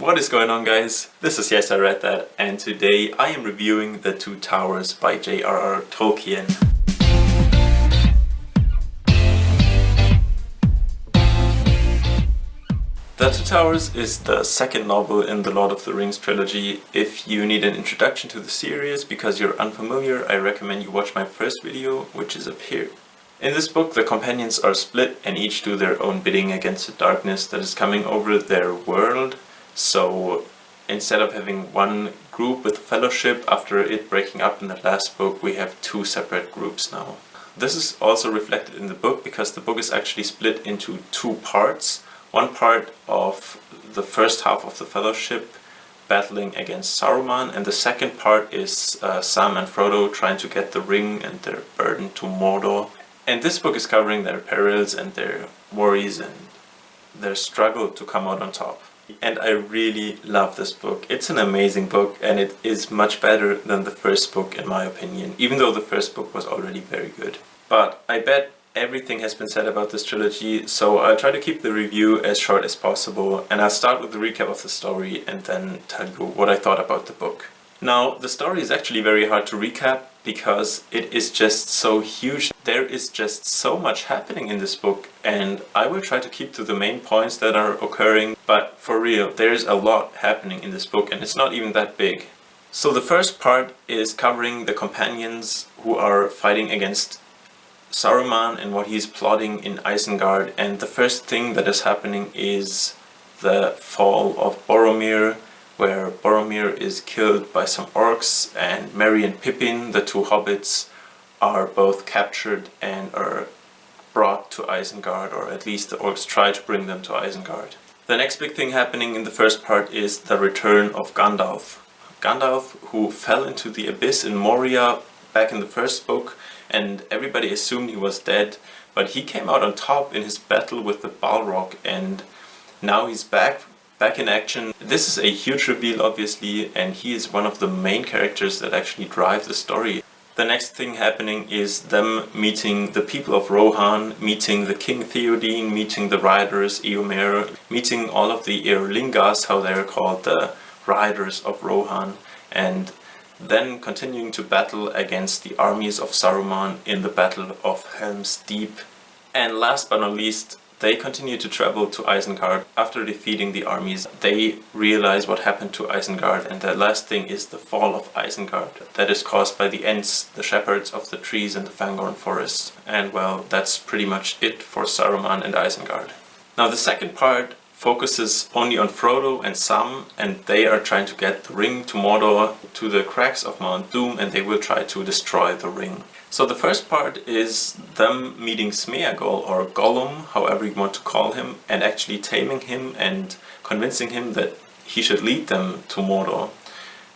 What is going on, guys? This is Yes, I Read That, and today I am reviewing The Two Towers by J.R.R. Tolkien. The Two Towers is the second novel in the Lord of the Rings trilogy. If you need an introduction to the series because you're unfamiliar, I recommend you watch my first video, which is up here. In this book, the companions are split and each do their own bidding against the darkness that is coming over their world. So instead of having one group with fellowship after it breaking up in the last book, we have two separate groups now. This is also reflected in the book because the book is actually split into two parts. One part of the first half of the fellowship battling against Saruman, and the second part is Sam and Frodo trying to get the ring and their burden to Mordor. And this book is covering their perils and their worries and their struggle to come out on top. And I really love this book. It's an amazing book and it is much better than the first book in my opinion, even though the first book was already very good. But I bet everything has been said about this trilogy, so I'll try to keep the review as short as possible, and I'll start with the recap of the story and then tell you what I thought about the book. Now, the story is actually very hard to recap because it is just so huge. There is just so much happening in this book, and I will try to keep to the main points that are occurring, but for real, there is a lot happening in this book and it's not even that big. So the first part is covering the companions who are fighting against Saruman and what he's plotting in Isengard, and the first thing that is happening is the fall of Boromir, where Boromir is killed by some orcs, and Merry and Pippin, the two hobbits, are both captured and are brought to Isengard, or at least the orcs try to bring them to Isengard. The next big thing happening in the first part is the return of Gandalf. Gandalf, who fell into the abyss in Moria back in the first book, and everybody assumed he was dead, but he came out on top in his battle with the Balrog, and now he's back in action. This is a huge reveal, obviously, and he is one of the main characters that actually drive the story. The next thing happening is them meeting the people of Rohan, meeting the King Theoden, meeting the riders, Eomer, meeting all of the Eorlingas, how they're called, the riders of Rohan, and then continuing to battle against the armies of Saruman in the Battle of Helm's Deep. And last but not least, they continue to travel to Isengard. After defeating the armies, they realize what happened to Isengard, and the last thing is the fall of Isengard. That is caused by the Ents, the shepherds of the trees in the Fangorn forest. And well, that's pretty much it for Saruman and Isengard. Now the second part focuses only on Frodo and Sam, and they are trying to get the ring to Mordor, to the cracks of Mount Doom, and they will try to destroy the ring. So the first part is them meeting Smeagol, or Gollum, however you want to call him, and actually taming him and convincing him that he should lead them to Mordor.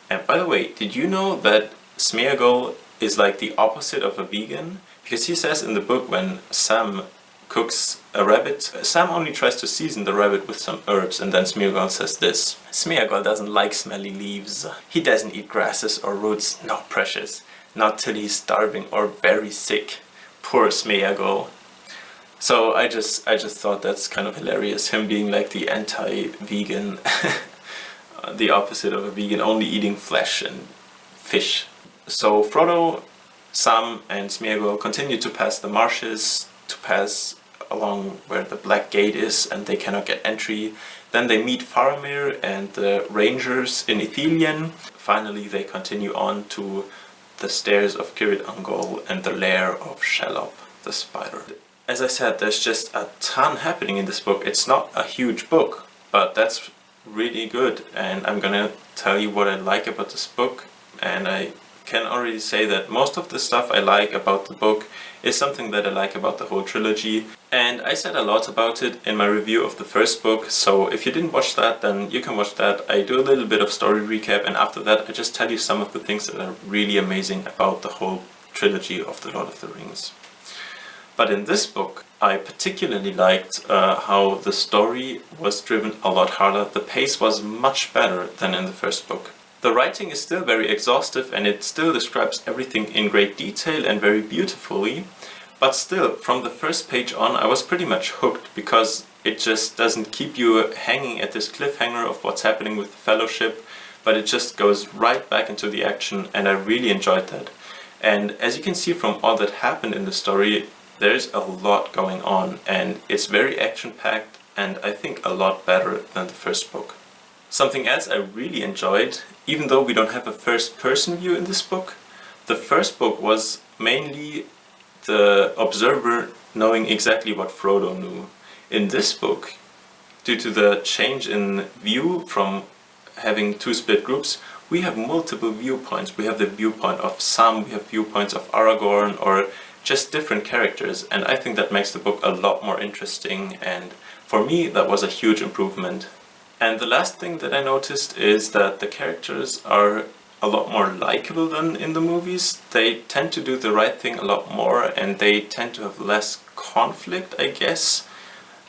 And by the way, did you know that Smeagol is like the opposite of a vegan? Because he says in the book when Sam cooks a rabbit, Sam only tries to season the rabbit with some herbs, and then Smeagol says this: Smeagol doesn't like smelly leaves. He doesn't eat grasses or roots. No, precious. Not till he's starving or very sick. Poor Smeagol. So I just thought that's kind of hilarious, him being like the anti-vegan, the opposite of a vegan, only eating flesh and fish. So Frodo, Sam and Smeagol continue to pass the marshes, to pass along where the Black Gate is, and they cannot get entry. Then they meet Faramir and the Rangers in Ithilien. Finally they continue on to the stairs of Cirid Ungol and the lair of Shelob, the spider. As I said, there's just a ton happening in this book. It's not a huge book, but that's really good, and I'm gonna tell you what I like about this book, and I can already say that most of the stuff I like about the book is something that I like about the whole trilogy, and I said a lot about it in my review of the first book, so if you didn't watch that, then you can watch that. I do a little bit of story recap, and after that I just tell you some of the things that are really amazing about the whole trilogy of the Lord of the Rings. But in this book, I particularly liked how the story was driven a lot harder. The pace was much better than in the first book. The writing is still very exhaustive and it still describes everything in great detail and very beautifully, but still, from the first page on, I was pretty much hooked because It just doesn't keep you hanging at this cliffhanger of what's happening with the Fellowship, but it just goes right back into the action, and I really enjoyed that. And as you can see from all that happened in the story, there's a lot going on, and it's very action-packed, and I think a lot better than the first book. Something else I really enjoyed, even though we don't have a first-person view in this book, the first book was mainly the observer knowing exactly what Frodo knew. In this book, due to the change in view from having two split groups, we have multiple viewpoints. We have the viewpoint of Sam, we have viewpoints of Aragorn, or just different characters, and I think that makes the book a lot more interesting, and for me that was a huge improvement. And the last thing that I noticed is that the characters are a lot more likable than in the movies. They tend to do the right thing a lot more, and they tend to have less conflict, I guess.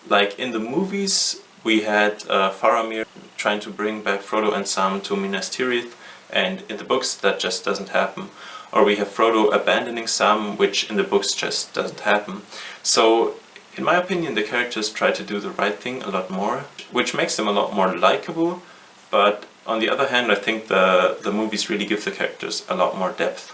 Like in the movies, we had Faramir trying to bring back Frodo and Sam to Minas Tirith, and in the books that just doesn't happen. Or we have Frodo abandoning Sam, which in the books just doesn't happen. So, in my opinion, the characters try to do the right thing a lot more, which makes them a lot more likable, but on the other hand, I think the movies really give the characters a lot more depth.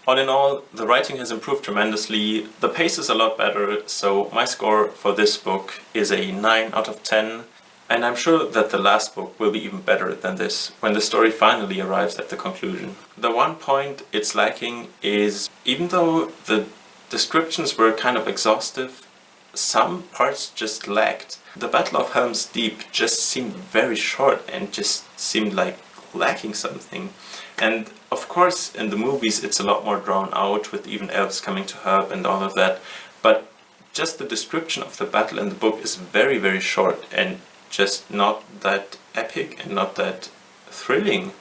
All in all, the writing has improved tremendously, the pace is a lot better, so my score for this book is a 9 out of 10, and I'm sure that the last book will be even better than this, when the story finally arrives at the conclusion. The one point it's lacking is, even though the descriptions were kind of exhaustive, some parts just lacked. The Battle of Helm's Deep just seemed very short and just seemed like lacking something. And of course in the movies it's a lot more drawn out, with even elves coming to help and all of that, but just the description of the battle in the book is very, very short and just not that epic and not that thrilling.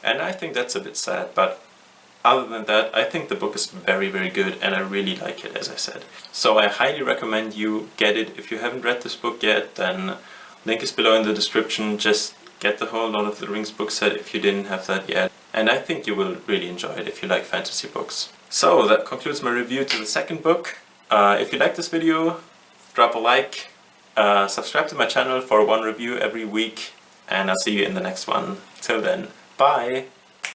And I think that's a bit sad, but other than that, I think the book is very, very good, and I really like it, as I said. So I highly recommend you get it. If you haven't read this book yet, then link is below in the description. Just get the whole Lord of the Rings book set if you didn't have that yet. And I think you will really enjoy it if you like fantasy books. So that concludes my review to the second book. If you like this video, drop a like, subscribe to my channel for one review every week, and I'll see you in the next one. Till then, bye!